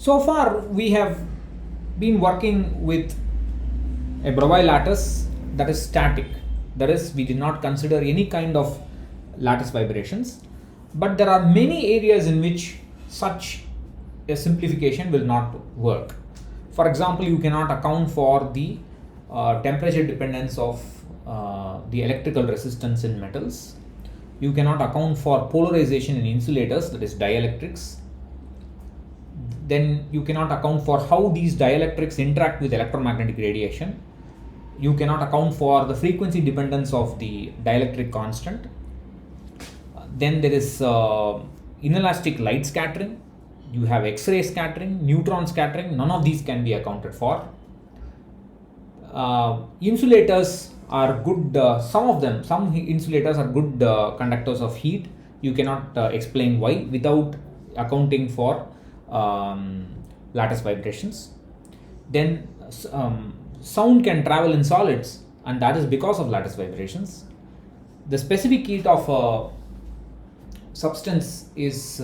So far we have been working with a Bravais lattice that is static. That is, we did not consider any kind of lattice vibrations, but there are many areas in which such a simplification will not work. For example, you cannot account for the temperature dependence of the electrical resistance in metals. You cannot account for polarization in insulators, that is dielectrics. Then you cannot account for how these dielectrics interact with electromagnetic radiation. You cannot account for the frequency dependence of the dielectric constant. Then there is inelastic light scattering. You have X-ray scattering, neutron scattering. None of these can be accounted for. Insulators are good. Some insulators are good conductors of heat. You cannot explain why without accounting for lattice vibrations. Then sound can travel in solids, and that is because of lattice vibrations. The specific heat of a substance is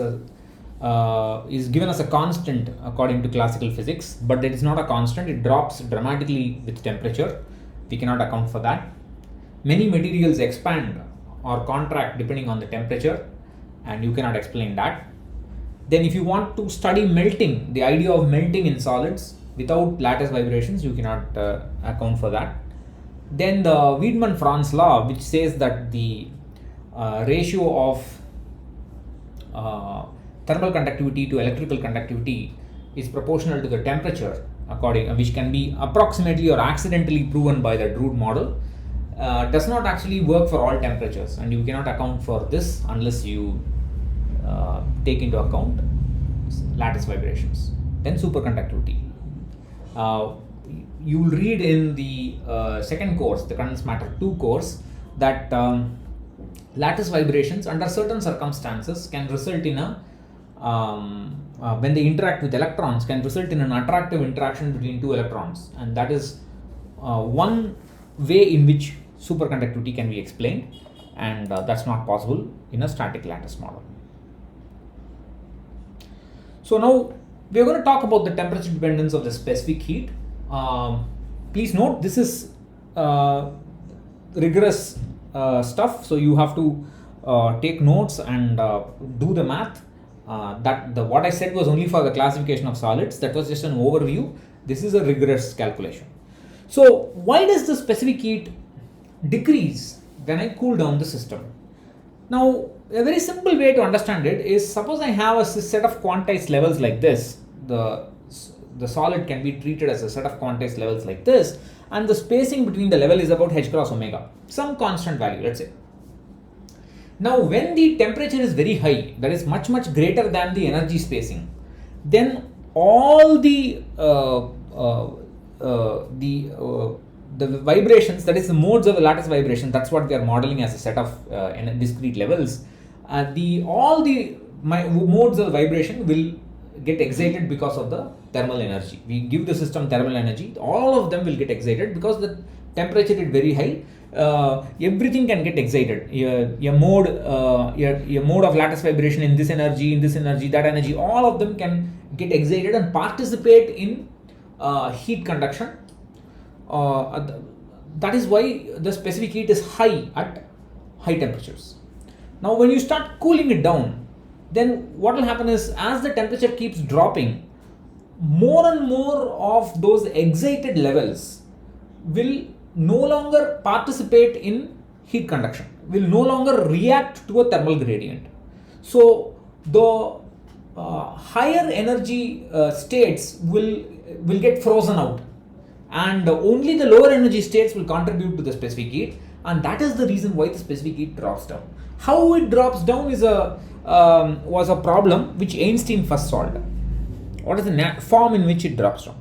given as a constant according to classical physics, but it is not a constant. It drops dramatically with temperature. We cannot account for that. Many materials expand or contract depending on the temperature, and you cannot explain that. Then if you want to study melting, the idea of melting in solids without lattice vibrations, you cannot account for that. Then the Wiedemann-Franz law, which says that the ratio of thermal conductivity to electrical conductivity is proportional to the temperature, which can be approximately or accidentally proven by the Drude model, does not actually work for all temperatures, and you cannot account for this unless you take into account lattice vibrations. Then superconductivity. You will read in the second course, the condensed matter 2 course, that lattice vibrations under certain circumstances can result in a when they interact with electrons, can result in an attractive interaction between two electrons, and that is one way in which superconductivity can be explained, and that's not possible in a static lattice model. So now we are going to talk about the temperature dependence of the specific heat. Please note, this is rigorous stuff, so you have to take notes and do the math. What I said was only for the classification of solids. That was just an overview. This is a rigorous calculation. So why does the specific heat decrease when I cool down the system? Now, a very simple way to understand it is, suppose I have a set of quantized levels like this. The solid can be treated as a set of quantized levels like this, and the spacing between the level is about h cross omega, some constant value, let's say. Now, when the temperature is very high, that is much greater than the energy spacing, then all the vibrations, that is the modes of the lattice vibration, that's what we are modeling as a set of discrete levels. All the modes of vibration will get excited because of the thermal energy. We give the system thermal energy, all of them will get excited because the temperature is very high. Everything can get excited. Your mode of lattice vibration in this energy, that energy, all of them can get excited and participate in heat conduction. That is why the specific heat is high at high temperatures. Now, when you start cooling it down, then what will happen is, as the temperature keeps dropping, more and more of those excited levels will no longer participate in heat conduction, will no longer react to a thermal gradient. So the higher energy states will get frozen out, and only the lower energy states will contribute to the specific heat, and that is the reason why the specific heat drops down. How it drops down is was a problem which Einstein first solved. What is the form in which it drops down?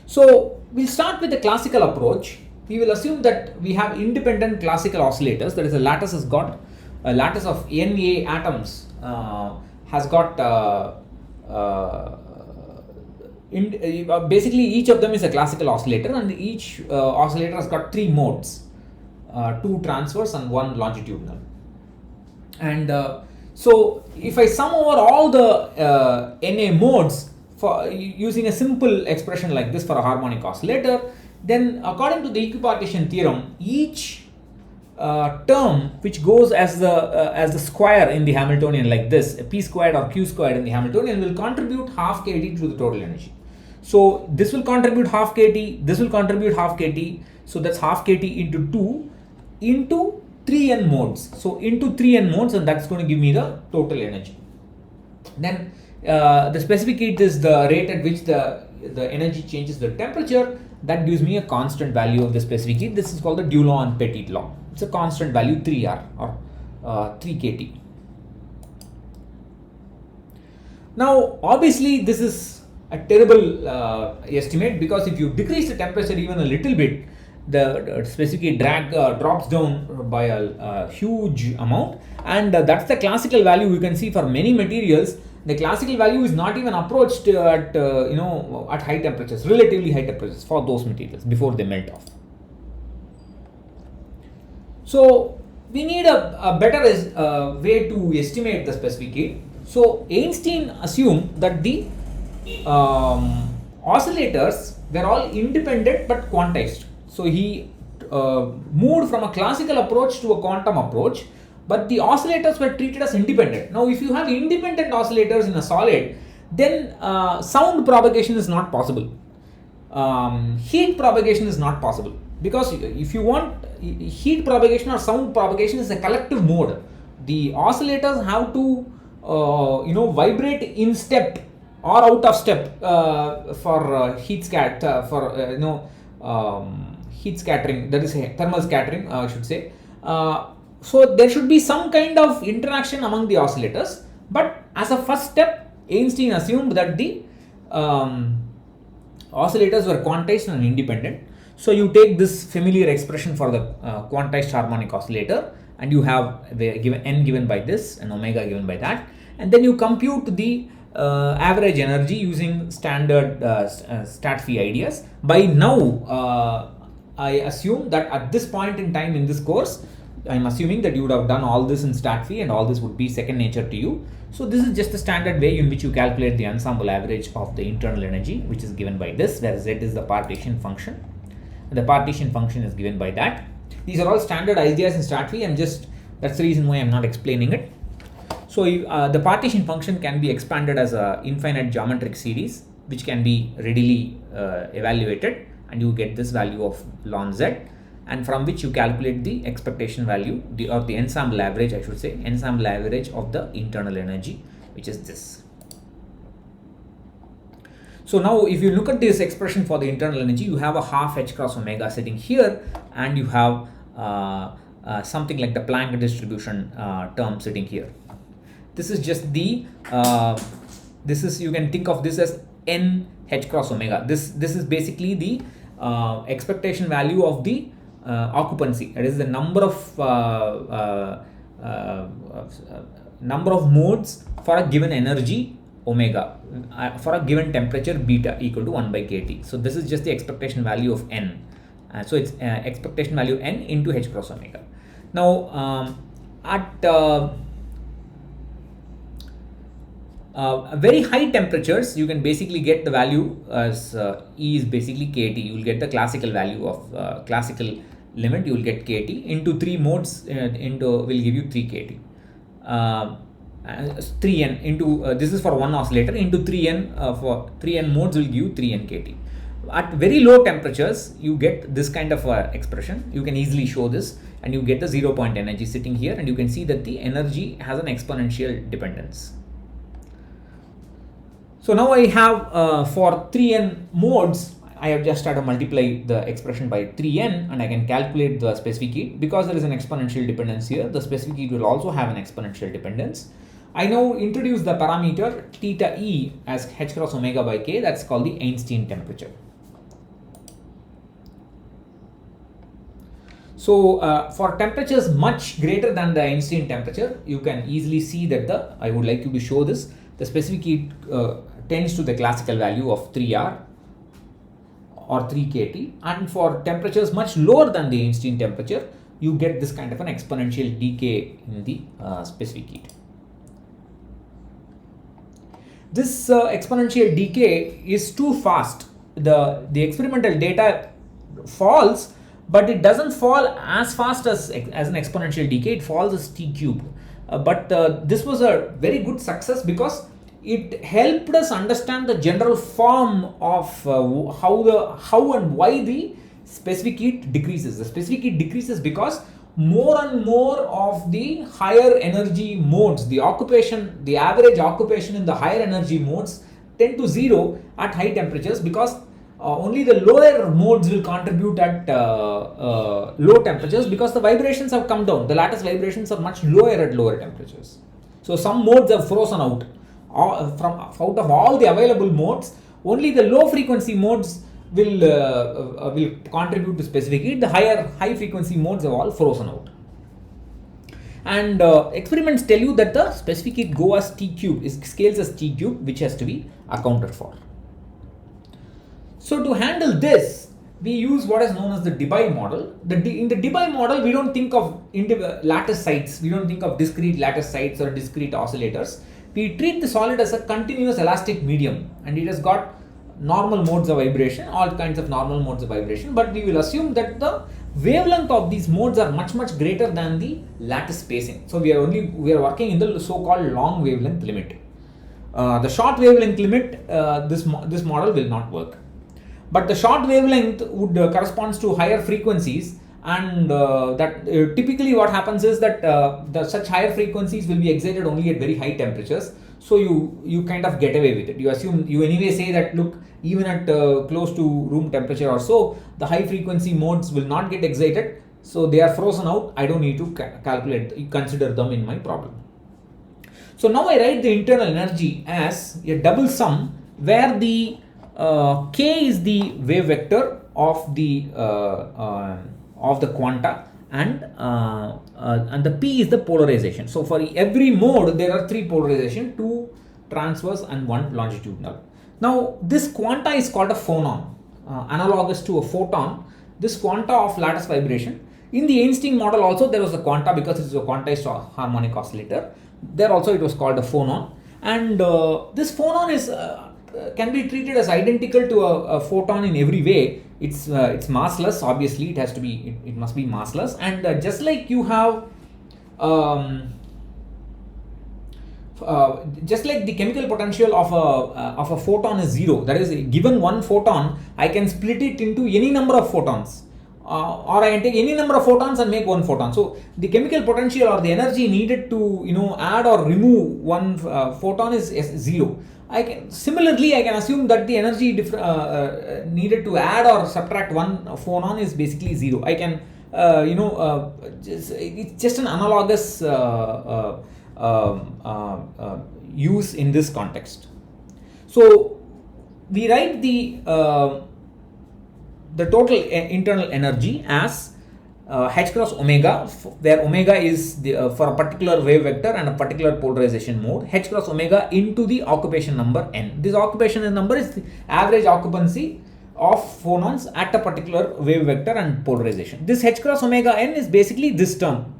So we'll start with the classical approach. We will assume that we have independent classical oscillators. That is, a lattice has got a lattice of Na atoms has got basically each of them is a classical oscillator, and each oscillator has got 3 modes, 2 transverse and 1 longitudinal. And So if I sum over all the Na modes for using a simple expression like this for a harmonic oscillator, then according to the equipartition theorem, each term which goes as the square in the Hamiltonian like this, p squared or q squared in the Hamiltonian, will contribute half kT to the total energy. So this will contribute half kT, this will contribute half kT, so that's half kT into 2 into 3n modes. So into 3n modes, and that's going to give me the total energy. Then the specific heat is the rate at which the energy changes the temperature. That gives me a constant value of the specific heat. This is called the Dulong and Petit law. It's a constant value 3R or 3 kT. Now obviously this is a terrible estimate, because if you decrease the temperature even a little bit, the specific heat drops down by a huge amount, and that's the classical value. You can see for many materials the classical value is not even approached at at high temperatures, relatively high temperatures for those materials before they melt off. So we need a better way to estimate the specific heat. So Einstein assumed that the oscillators were all independent but quantized. So he moved from a classical approach to a quantum approach, but the oscillators were treated as independent. Now if you have independent oscillators in a solid, then sound propagation is not possible. Heat propagation is not possible, because if you want heat propagation or sound propagation is a collective mode. The oscillators have to vibrate in step or out of step for heat scattering, that is thermal scattering, I should say. So there should be some kind of interaction among the oscillators, but as a first step, Einstein assumed that the oscillators were quantized and independent. So you take this familiar expression for the quantized harmonic oscillator, and you have given n given by this and omega given by that, and then you compute the average energy using standard stat phi ideas. By now I assume that at this point in time in this course, I'm assuming that you would have done all this in stat phi and all this would be second nature to you. So this is just the standard way in which you calculate the ensemble average of the internal energy, which is given by this, where z is the partition function. The partition function is given by that. These are all standard ideas in stat phi. That's the reason why I'm not explaining it. So the partition function can be expanded as a infinite geometric series, which can be readily evaluated, and you get this value of ln z, and from which you calculate the expectation value, or the ensemble average, I should say, ensemble average of the internal energy, which is this. So now if you look at this expression for the internal energy, you have a half h cross omega sitting here, and you have something like the Planck distribution term sitting here. This is just the you can think of this as n h cross omega. This is basically the expectation value of the occupancy. That is the number of modes for a given energy omega for a given temperature beta equal to 1 by kT. So this is just the expectation value of n. So it's expectation value n into h cross omega. Now at very high temperatures, you can basically get the value as E is basically kT. You will get the classical value of classical limit. You will get kT into 3 modes will give you 3 kT. 3n into this is for one oscillator, into 3n for 3n modes will give you 3n kT. At very low temperatures, you get this kind of expression. You can easily show this, and you get the 0 point energy sitting here, and you can see that the energy has an exponential dependence. So now I have for 3n modes, I have just had to multiply the expression by 3n, and I can calculate the specific heat. Because there is an exponential dependence here, the specific heat will also have an exponential dependence. I now introduce the parameter theta E as h cross omega by k. That's called the Einstein temperature. So for temperatures much greater than the Einstein temperature, you can easily see that I would like you to show this, the specific heat tends to the classical value of 3R or 3 kT, and for temperatures much lower than the Einstein temperature, you get this kind of an exponential decay in the specific heat. this exponential decay is too fast. The experimental data falls, but it doesn't fall as fast as an exponential decay. It falls as t cube. But this was a very good success because it helped us understand the general form of how and why the specific heat decreases. The specific heat decreases because more and more of the higher energy modes, the average occupation in the higher energy modes tend to zero at high temperatures, because only the lower modes will contribute at low temperatures, because the vibrations have come down. The lattice vibrations are much lower at lower temperatures. So some modes have frozen out. Out of all the available modes, only the low frequency modes will contribute to specific heat. The high frequency modes are all frozen out. And experiments tell you that the specific heat go as T cube, scales as T cube, which has to be accounted for. So to handle this, we use what is known as the Debye model. In the Debye model, we don't think of lattice sites, we don't think of discrete lattice sites or discrete oscillators. We treat the solid as a continuous elastic medium, and it has got normal modes of vibration, all kinds of normal modes of vibration, but we will assume that the wavelength of these modes are much greater than the lattice spacing. So we are working in the so-called long wavelength limit. The short wavelength limit, this model will not work. But the short wavelength would corresponds to higher frequencies, and typically what happens is that such higher frequencies will be excited only at very high temperatures. So you kind of get away with it. You assume, you anyway say that, look, even at close to room temperature or so, the high frequency modes will not get excited, so they are frozen out. I don't need to consider them in my problem. So now I write the internal energy as a double sum, where the k is the wave vector of the quanta, and the p is the polarization. So for every mode there are 3 polarization, 2 transverse and 1 longitudinal. Now this quanta is called a phonon, analogous to a photon. This quanta of lattice vibration. In the Einstein model also there was a quanta, because it is a quantized harmonic oscillator. There also it was called a phonon, and this phonon is can be treated as identical to a photon in every way. It's massless. Obviously, it must be massless, and just like you have, just like the chemical potential of a photon is 0. That is, given one photon, I can split it into any number of photons, or I can take any number of photons and make one photon. So the chemical potential or the energy needed to add or remove one photon is 0. Similarly, I can assume that the energy needed to add or subtract one phonon is basically 0. I can, it's just an analogous use in this context. So we write the total internal energy as h cross omega, where omega is for a particular wave vector and a particular polarization mode, h cross omega into the occupation number n. This occupation number is the average occupancy of phonons at a particular wave vector and polarization. This h cross omega n is basically this term.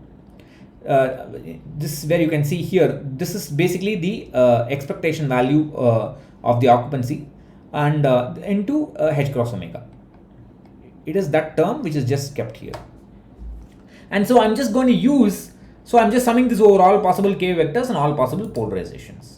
This, where you can see here, this is basically the expectation value of the occupancy, and into h cross omega. It is that term which is just kept here. And so I'm just going to use, so I'm just summing this over all possible k vectors and all possible polarizations.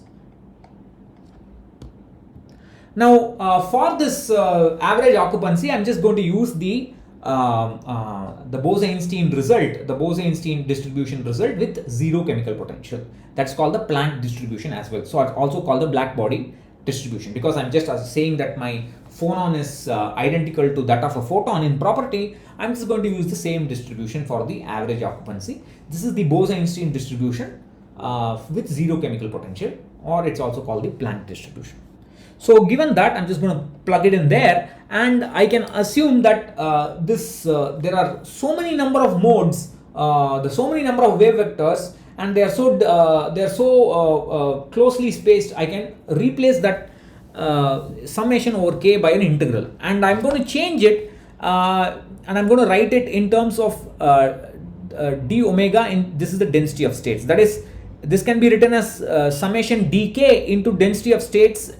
Now for this average occupancy, I'm just going to use the Bose-Einstein result, the Bose-Einstein distribution result with 0 chemical potential. That's called the Planck distribution as well. So it's also called the black body distribution, because I'm just saying that my phonon is identical to that of a photon in property. I'm just going to use the same distribution for the average occupancy. This is the Bose-Einstein distribution with 0 chemical potential, or it's also called the Planck distribution. So given that, I'm just going to plug it in there, and I can assume that there are so many number of modes, so many number of wave vectors, and they are so closely spaced. I can replace that summation over k by an integral, and I'm going to change it, and I'm going to write it in terms of d omega. This is the density of states. That is, this can be written as summation dk into density of states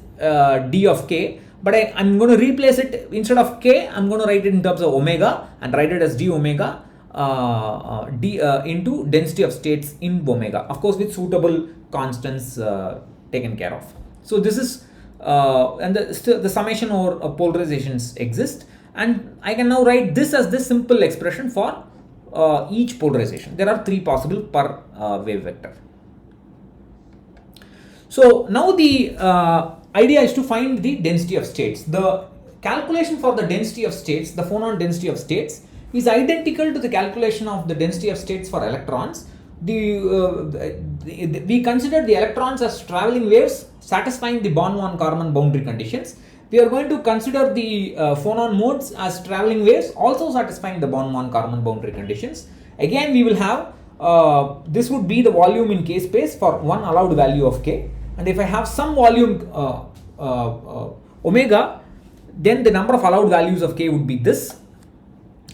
d of k, but I'm going to replace it. Instead of k, I'm going to write it in terms of omega and write it as d omega d into density of states in omega, of course with suitable constants taken care of. So this is and the summation or polarizations exist, and I can now write this as this simple expression for each polarization. There are 3 possible per wave vector. So now the idea is to find the density of states. The calculation for the density of states, the phonon density of states, is identical to the calculation of the density of states for electrons. We consider the electrons as traveling waves satisfying the Born-von Karman boundary conditions. We are going to consider the phonon modes as traveling waves also satisfying the Born-von Karman boundary conditions. Again, we will have this would be the volume in k space for one allowed value of k, and if I have some volume omega, then the number of allowed values of k would be this.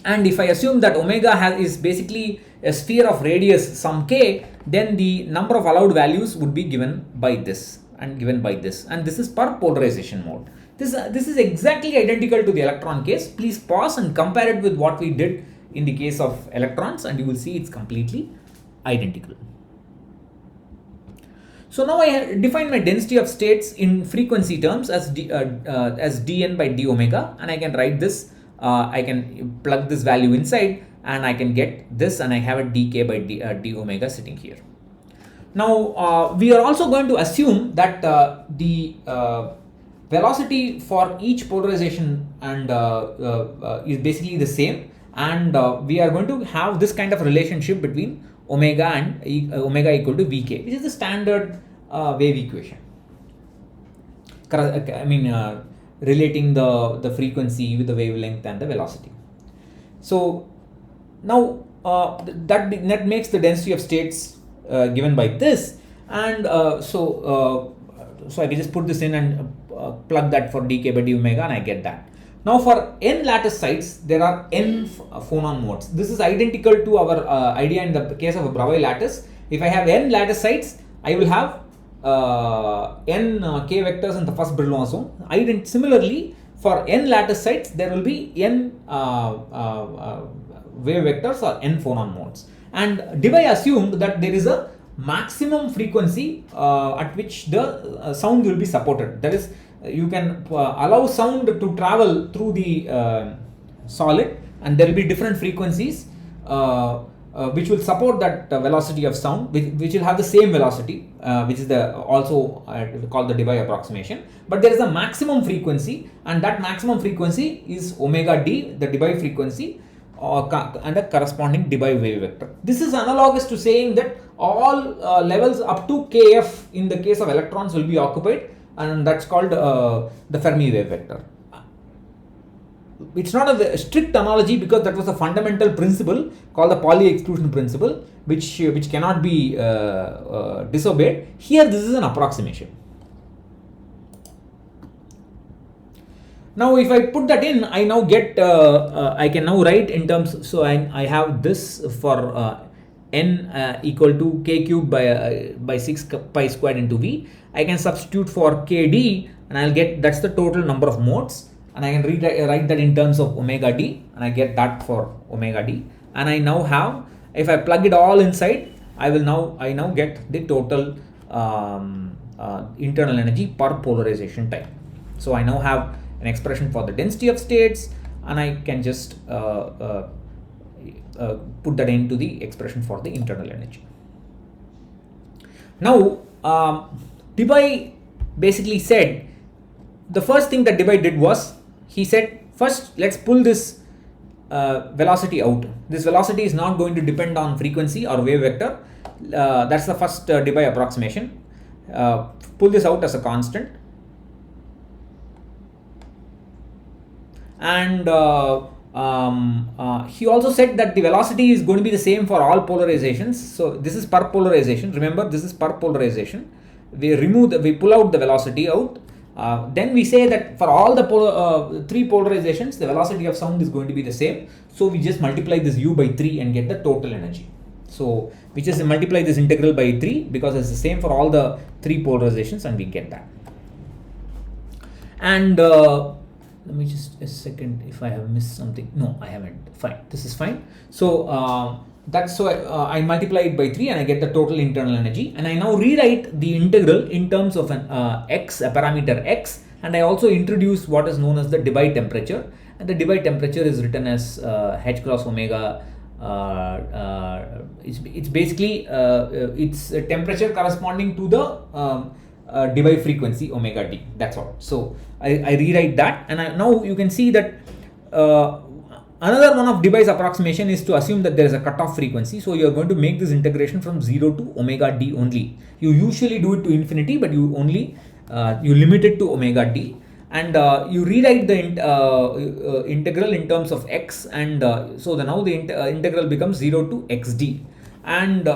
And if I assume that omega is basically a sphere of radius some k, then the number of allowed values would be given by this and given by this, and this is per polarization mode. This is exactly identical to the electron case. Please pause and compare it with what we did in the case of electrons, and you will see it's completely identical. So now I define my density of states in frequency terms as dn by d omega, and I can write this. I can plug this value inside, and I can get this, and I have a dk by d omega sitting here. Now we are also going to assume that the velocity for each polarization and is basically the same, and we are going to have this kind of relationship between omega and omega equal to vk, which is the standard wave equation. I mean relating the frequency with the wavelength and the velocity. So now that makes the density of states given by this, and so I can just put this in and plug that for dk by d omega, and I get that. Now for n lattice sites, there are n phonon modes. This is identical to our idea in the case of a Bravais lattice. If I have n lattice sites, I will have n k vectors in the first Brillouin zone. Similarly, for n lattice sites, there will be n wave vectors or n phonon modes. And Debye assumed that there is a maximum frequency at which the sound will be supported. That is, you can allow sound to travel through the solid, and there will be different frequencies which will support that velocity of sound, which will have the same velocity, which is also called the Debye approximation. But there is a maximum frequency, and that maximum frequency is omega d, the Debye frequency, and a corresponding Debye wave vector. This is analogous to saying that all levels up to kf in the case of electrons will be occupied, and that's called the Fermi wave vector. It's not a strict analogy because that was a fundamental principle called the Pauli exclusion principle, which cannot be disobeyed. Here, this is an approximation. Now, if I put that in, I now get I can now write in terms. So I have this for n equal to k cubed by 6 pi squared into v. I can substitute for kd, and I'll get that's the total number of modes. And I can write that in terms of omega d, and I get that for omega d. And I now have, if I plug it all inside, I now get the total internal energy per polarization time. So I now have an expression for the density of states, and I can just put that into the expression for the internal energy. Now, Debye basically said, the first thing that Debye did was, he said, first let's pull this velocity out. This velocity is not going to depend on frequency or wave vector. That's the first Debye approximation. Pull this out as a constant. And he also said that the velocity is going to be the same for all polarizations. So this is per polarization. Remember, this is per polarization. We pull out the velocity out. Then we say that for all the 3 polarizations, the velocity of sound is going to be the same. So we just multiply this u by 3 and get the total energy. So we just multiply this integral by 3 because it's the same for all the 3 polarizations, and we get that. And let me just a second if I have missed something. No, I haven't. Fine, this is fine. So that's so I multiply it by 3 and I get the total internal energy, and I now rewrite the integral in terms of an x, a parameter x, and I also introduce what is known as the Debye temperature, and the Debye temperature is written as h cross omega. It's basically it's a temperature corresponding to the Debye frequency omega d. That's all. So I rewrite that, and now you can see that another one of Debye's approximation is to assume that there is a cutoff frequency. So you are going to make this integration from 0 to omega d only. You usually do it to infinity, but you only you limit it to omega d, and you rewrite the integral in terms of x, and so now the integral becomes 0 to xd, and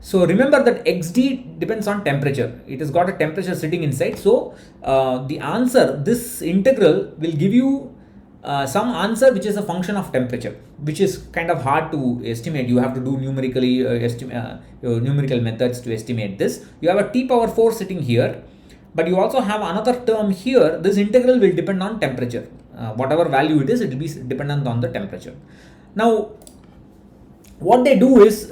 so remember that xd depends on temperature. It has got a temperature sitting inside. So the answer, this integral will give you some answer which is a function of temperature, which is kind of hard to estimate. You have to do numerically numerical methods to estimate this. You have a t power 4 sitting here, but you also have another term here. This integral will depend on temperature. Whatever value it will be dependent on the temperature. Now what they do is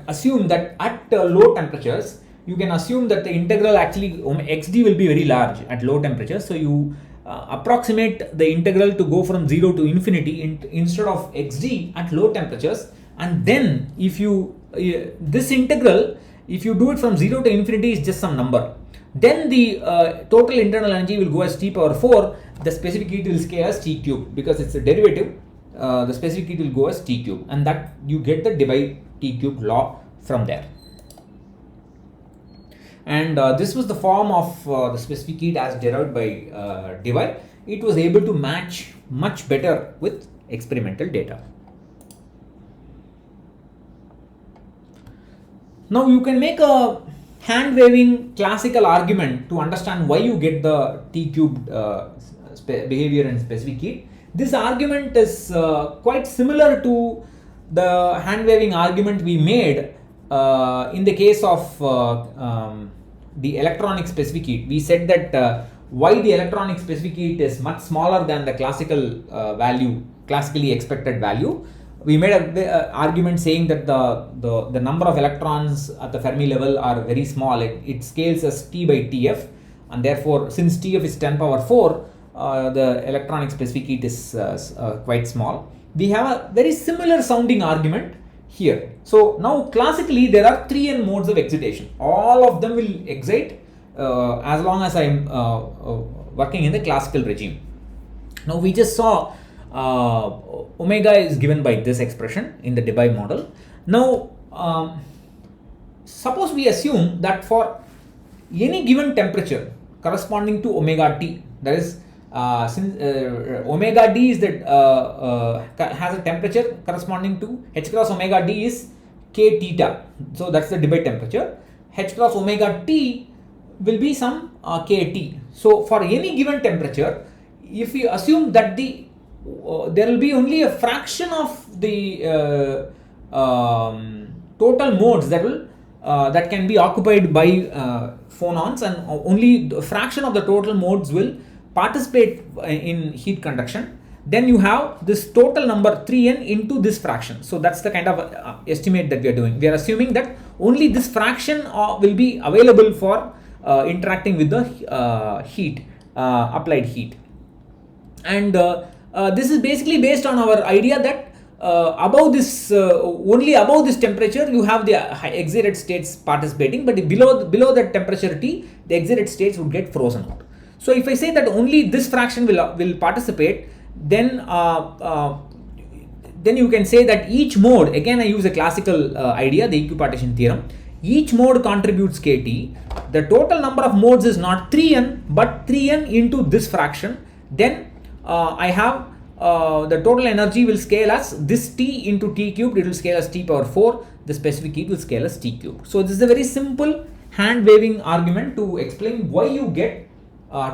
assume that at low temperatures, you can assume that the integral actually xd will be very large at low temperatures. So you approximate the integral to go from 0 to infinity instead of xd at low temperatures, and then if you this integral, if you do it from 0 to infinity, is just some number, then the total internal energy will go as t power 4. The specific heat will scale as t cube because it's a derivative. The specific heat will go as t cube, and that you get the Debye t cube law from there. And this was the form of the specific heat as derived by Debye. It was able to match much better with experimental data. Now you can make a hand waving classical argument to understand why you get the t cubed behavior and specific heat. This argument is quite similar to the hand waving argument we made in the case of the electronic specific heat. We said that why the electronic specific heat is much smaller than the classical classically expected value. We made an argument saying that the number of electrons at the Fermi level are very small. It scales as T by Tf, and therefore since Tf is 10 power 4, the electronic specific heat is quite small. We have a very similar sounding argument here. So now classically there are 3n modes of excitation. All of them will excite as long as I am working in the classical regime. Now we just saw omega is given by this expression in the Debye model. Now suppose we assume that for any given temperature corresponding to omega t, that is since omega d is that has a temperature corresponding to h cross omega d is k theta, so that's the Debye temperature. H cross omega t will be some kt. So for any given temperature, if we assume that the there will be only a fraction of the total modes that can be occupied by phonons, and only a fraction of the total modes will participate in heat conduction, then you have this total number 3n into this fraction. So that's the kind of estimate that we are doing. We are assuming that only this fraction will be available for interacting with the heat, applied heat. And this is basically based on our idea that above this only above this temperature you have the excited states participating, but below that temperature T, the excited states would get frozen out. So if I say that only this fraction will participate, then you can say that each mode, again I use a classical idea, the equipartition theorem, each mode contributes kT. The total number of modes is not 3n but 3n into this fraction. Then I have the total energy will scale as this T into T cubed, it will scale as T power 4, the specific heat will scale as T cubed. So this is a very simple hand waving argument to explain why you get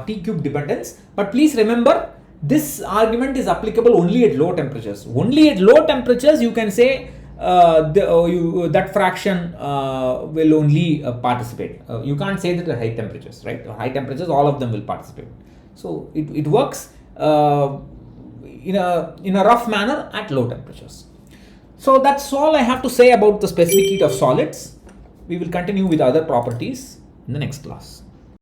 T cube dependence. But please remember, this argument is applicable only at low temperatures. Only at low temperatures you can say that fraction will only participate. You can't say that at high temperatures, right? At high temperatures, all of them will participate. So it works in a rough manner at low temperatures. So that's all I have to say about the specific heat of solids. We will continue with other properties in the next class.